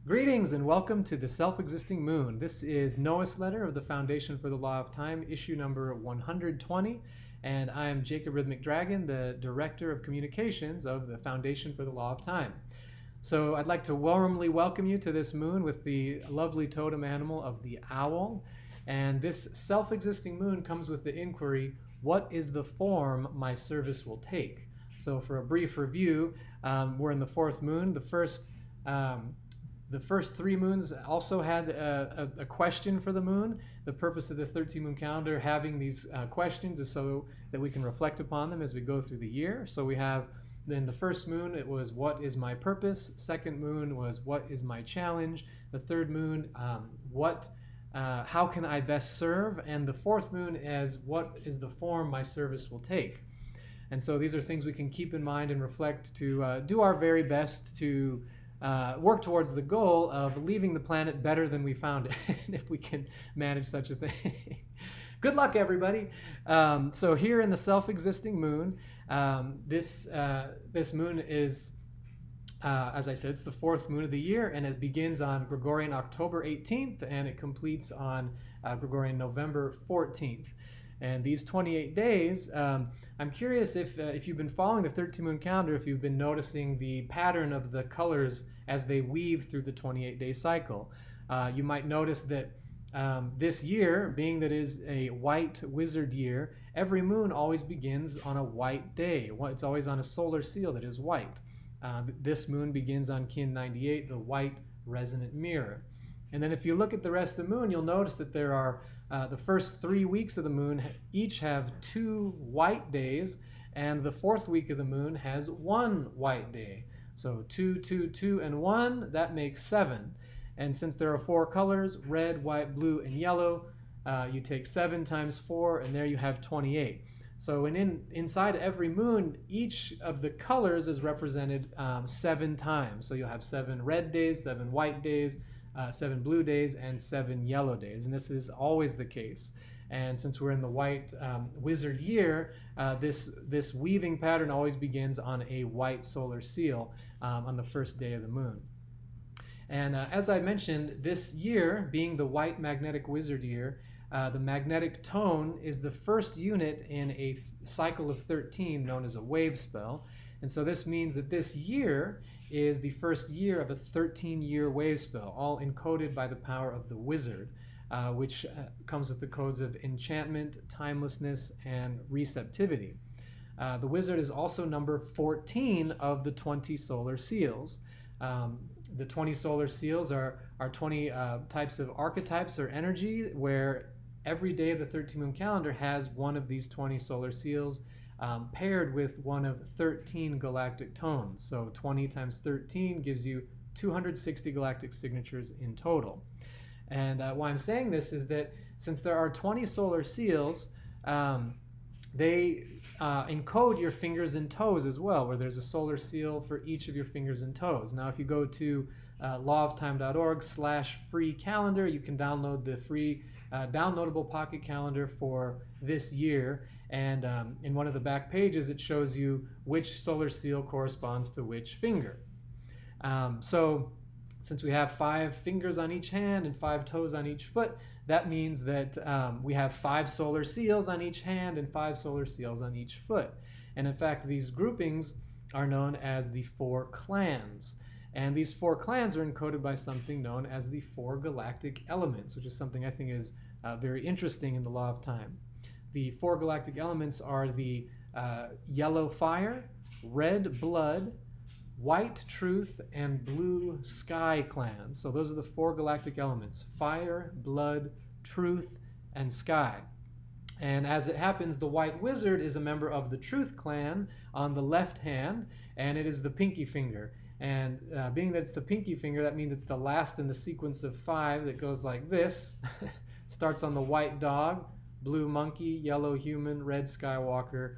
Greetings and welcome to the Self-Existing Moon. This is Noos-letter of the Foundation for the Law of Time, issue number 120, and I am Jacob Rhythmic Dragon, the Director of Communications of the Foundation for the Law of Time. So I'd like to warmly welcome you to this moon with the lovely totem animal of the owl. And this self-existing moon comes with the inquiry, what is the form my service will take? So for a brief review, we're in the fourth moon. The first three moons also had a question for the moon. The purpose of the 13 moon calendar having these questions is so that we can reflect upon them as we go through the year. So we have, in the first moon, it was what is my purpose? Second moon was what is my challenge? The third moon, how can I best serve? And the fourth moon is what is the form my service will take? And so these are things we can keep in mind and reflect to do our very best to work towards the goal of leaving the planet better than we found it, if we can manage such a thing. Good luck, everybody. So here in the self-existing moon, this moon is, as I said, it's the fourth moon of the year, and it begins on Gregorian October 18th, and it completes on Gregorian November 14th. And these 28 days, I'm curious if you've been following the 13 moon calendar, if you've been noticing the pattern of the colors as they weave through the 28-day cycle. You might notice that this year, being that is a white wizard year, every moon always begins on a white day. It's always on a solar seal that is white. This moon begins on Kin 98, the white resonant mirror. And then if you look at the rest of the moon, you'll notice that there are the first 3 weeks of the moon each have 2 white days, and the fourth week of the moon has 1 white day. So 2, 2, 2, and 1, that makes 7. And since there are 4 colors, red, white, blue, and yellow, you take 7 times 4, and there you have 28. So inside every moon, each of the colors is represented 7 times. So you'll have 7 red days, 7 white days, 7 blue days, and 7 yellow days. And this is always the case. And since we're in the white wizard year, this weaving pattern always begins on a white solar seal on the first day of the moon. And as I mentioned, this year, being the white magnetic wizard year, the magnetic tone is the first unit in a cycle of 13 known as a wave spell. And so this means that this year is the first year of a 13-year wave spell, all encoded by the power of the wizard, which comes with the codes of enchantment, timelessness, and receptivity. The wizard is also number 14 of the 20 solar seals. The 20 solar seals are 20 types of archetypes or energy, where every day of the 13 moon calendar has one of these 20 solar seals paired with one of 13 galactic tones. So 20 times 13 gives you 260 galactic signatures in total. And why I'm saying this is that since there are 20 solar seals, they encode your fingers and toes as well, where there's a solar seal for each of your fingers and toes. Now, if you go to lawoftime.org/free calendar, you can download the free downloadable pocket calendar for this year. And in one of the back pages, it shows you which solar seal corresponds to which finger. So since we have 5 fingers on each hand and 5 toes on each foot, that means that we have 5 solar seals on each hand and 5 solar seals on each foot. And in fact, these groupings are known as the 4 clans. And these 4 clans are encoded by something known as the 4 galactic elements, which is something I think is very interesting in the law of time. The 4 galactic elements are the yellow fire, red blood, white truth, and blue sky clans. So those are the 4 galactic elements: fire, blood, truth, and sky. And as it happens, the white wizard is a member of the truth clan on the left hand, and it is the pinky finger. And being that it's the pinky finger, that means it's the last in the sequence of 5 that goes like this. Starts on the white dog, blue monkey, yellow human, red skywalker,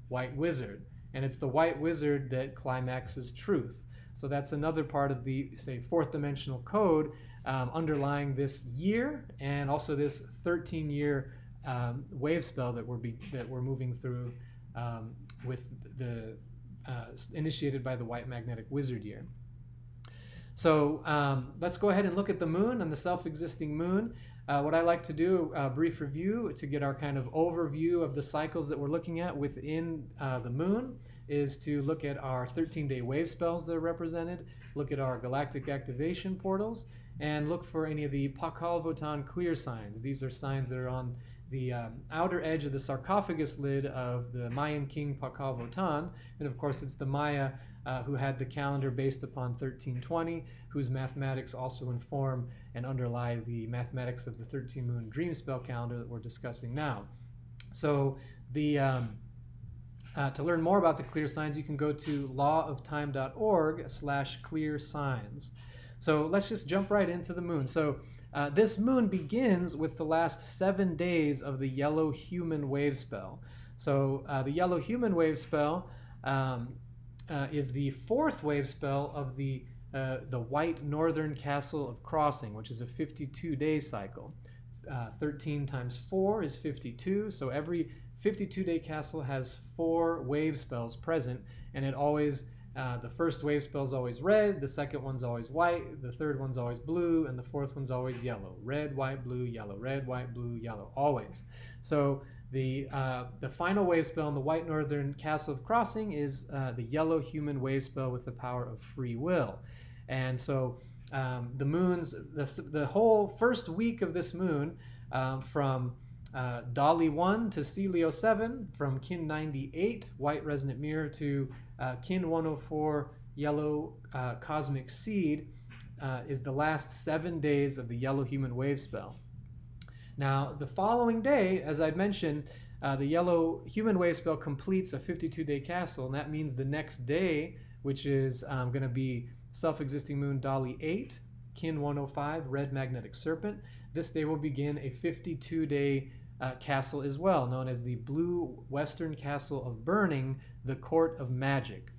white wizard. And it's the white wizard that climaxes truth. So that's another part of the, say, 4th dimensional code underlying this year, and also this 13-year wave spell that we're moving through with the initiated by the white magnetic wizard year. So let's go ahead and look at the moon and the self-existing moon. What I like to do, a brief review to get our kind of overview of the cycles that we're looking at within the moon, is to look at our 13-day wave spells that are represented, look at our galactic activation portals, and look for any of the Pakal Votan clear signs. These are signs that are on the outer edge of the sarcophagus lid of the Mayan king Pakal Votan. And of course, it's the Maya who had the calendar based upon 1320, whose mathematics also inform and underlie the mathematics of the 13 moon dream spell calendar that we're discussing now. So to learn more about the clear signs, you can go to lawoftime.org/clear signs. So let's just jump right into the moon. So this moon begins with the last 7 days of the yellow human wave spell. So the yellow human wave spell is the fourth wave spell of the white northern castle of crossing, which is a 52-day cycle. 13 times 4 is 52, so every 52-day castle has 4 wave spells present, and it always the first wave spell is always red, the second one's always white, the third one's always blue, and the fourth one's always yellow. Red, white, blue, yellow. Red, white, blue, yellow. Always. So the final wave spell in the white northern castle of crossing is the yellow human wave spell with the power of free will. And so the moon's the whole first week of this moon, from Dali 1 to Celio 7, from Kin 98, white resonant mirror, to Kin 104, yellow cosmic seed, is the last 7 days of the yellow human wave spell. Now, the following day, as I mentioned, the yellow human wave spell completes a 52-day castle, and that means the next day, which is going to be self-existing moon Dali 8, Kin 105, red magnetic serpent. This day will begin a 52-day castle as well, known as the Blue Western Castle of Burning, the Court of Magic.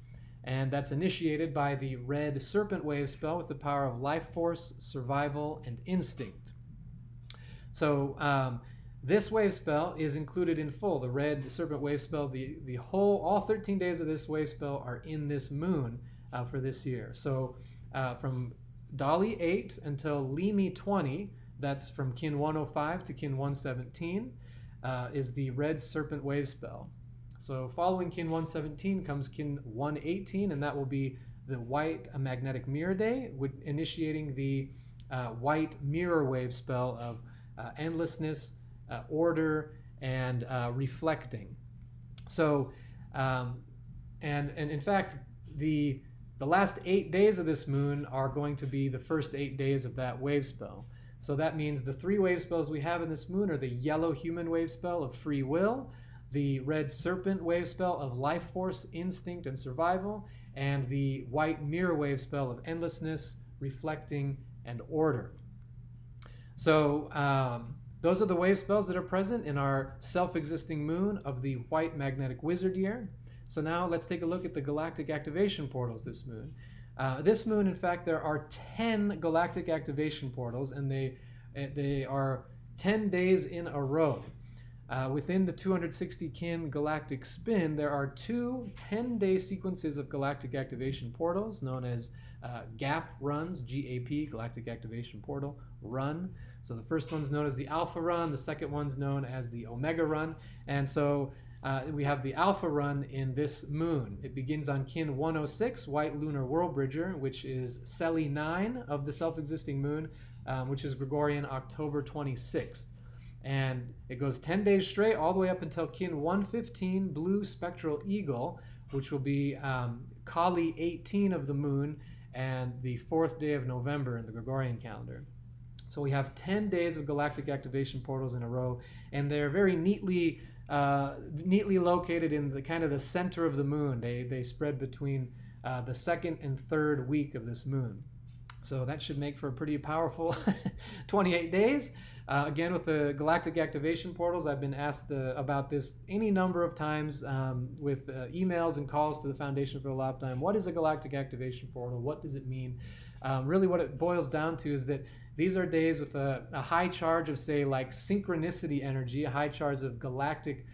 And that's initiated by the red serpent wave spell with the power of life force, survival, and instinct. So this wave spell is included in full. The red serpent wave spell, all 13 days of this wave spell are in this moon for this year. So from Dali 8 until Limi 20, that's from Kin 105 to Kin 117, is the red serpent wave spell. So following Kin 117 comes Kin 118, and that will be the white magnetic mirror day, initiating the white mirror wave spell of endlessness, order, and reflecting. So, and in fact, the last 8 days of this moon are going to be the first 8 days of that wave spell. So that means the 3 wave spells we have in this moon are the yellow human wave spell of free will, the red serpent wave spell of life force, instinct, and survival, and the white mirror wave spell of endlessness, reflecting, and order. So those are the wave spells that are present in our self-existing moon of the white magnetic wizard year. So now let's take a look at the galactic activation portals this moon. This moon, in fact, there are 10 galactic activation portals, and they are 10 days in a row. Within the 260 kin galactic spin, there are 2 10-day sequences of galactic activation portals known as GAP runs, GAP, Galactic Activation Portal, run. So the first one's known as the Alpha run, the second one's known as the Omega run. And so we have the Alpha run in this moon. It begins on Kin 106, White Lunar World Bridger, which is Celi 9 of the self-existing moon, which is Gregorian October 26th. And it goes 10 days straight, all the way up until Kin 115, Blue Spectral Eagle, which will be Kali 18 of the moon and the 4th day of November in the Gregorian calendar. So we have 10 days of galactic activation portals in a row, and they're very neatly located in the kind of the center of the moon. They spread between the 2nd and 3rd week of this moon. So that should make for a pretty powerful 28 days. Again, with the galactic activation portals, I've been asked about this any number of times with emails and calls to the Foundation for the Law of Time. What is a galactic activation portal? What does it mean? Really what it boils down to is that these are days with a high charge of, say, like synchronicity energy, a high charge of galactic,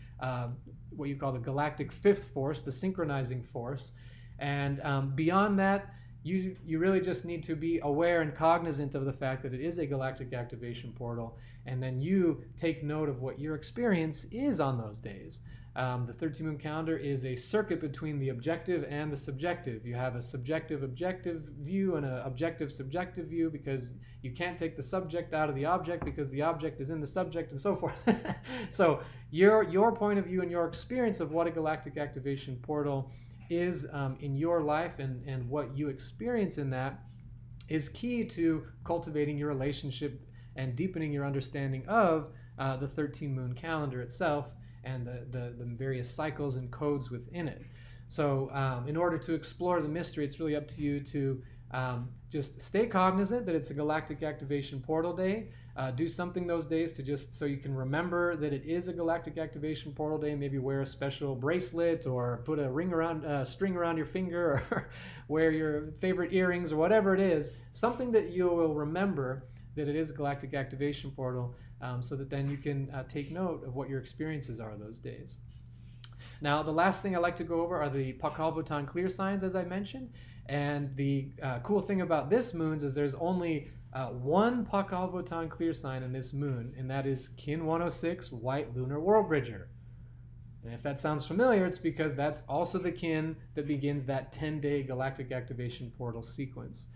what you call the galactic fifth force, the synchronizing force. And beyond that, you really just need to be aware and cognizant of the fact that it is a galactic activation portal, and then you take note of what your experience is on those days. The 13 moon calendar is a circuit between the objective and the subjective. You have a subjective objective view and an objective subjective view, because you can't take the subject out of the object because the object is in the subject, and so forth. So your point of view and your experience of what a galactic activation portal is in your life, and what you experience in that is key to cultivating your relationship and deepening your understanding of the 13 moon calendar itself, and the various cycles and codes within it. So in order to explore the mystery, it's really up to you to just stay cognizant that it's a galactic activation portal day. Do something those days to just so you can remember that it is a galactic activation portal day. Maybe wear a special bracelet, or put a string around your finger, or wear your favorite earrings, or whatever it is. Something that you will remember that it is a galactic activation portal, so that then you can take note of what your experiences are those days. Now, the last thing I like to go over are the Pakal Votan clear signs, as I mentioned. And the cool thing about this moons is there's only one Pakal Votan clear sign in this moon, and that is Kin 106 White Lunar World Bridger. And if that sounds familiar, it's because that's also the kin that begins that 10-day galactic activation portal sequence.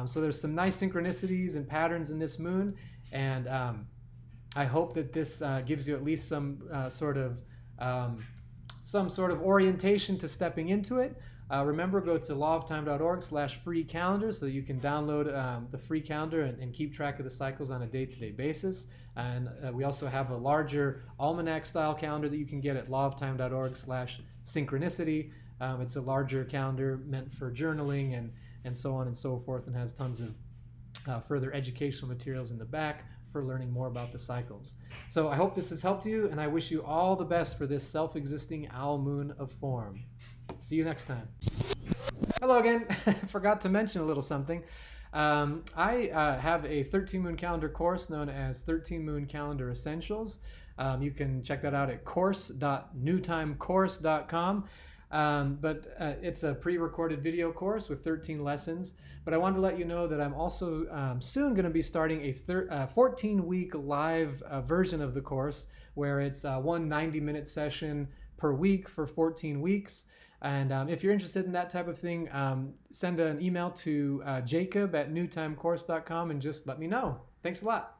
So there's some nice synchronicities and patterns in this moon, and I hope that this gives you at least some sort of orientation to stepping into it. Remember, go to lawoftime.org/free calendar so that you can download the free calendar and keep track of the cycles on a day-to-day basis. And we also have a larger almanac-style calendar that you can get at lawoftime.org/synchronicity. It's a larger calendar meant for journaling and so on and so forth, and has tons of further educational materials in the back for learning more about the cycles. So I hope this has helped you, and I wish you all the best for this self-existing owl moon of form. See you next time. Hello again. Forgot to mention a little something. I have a 13 moon calendar course known as 13 Moon Calendar Essentials. You can check that out at course.newtimecourse.com. But it's a pre-recorded video course with 13 lessons. But I wanted to let you know that I'm also soon going to be starting a 14-week live version of the course, where it's one 90-minute session per week for 14 weeks. And if you're interested in that type of thing, send an email to jacob@newtimecourse.com and just let me know. Thanks a lot.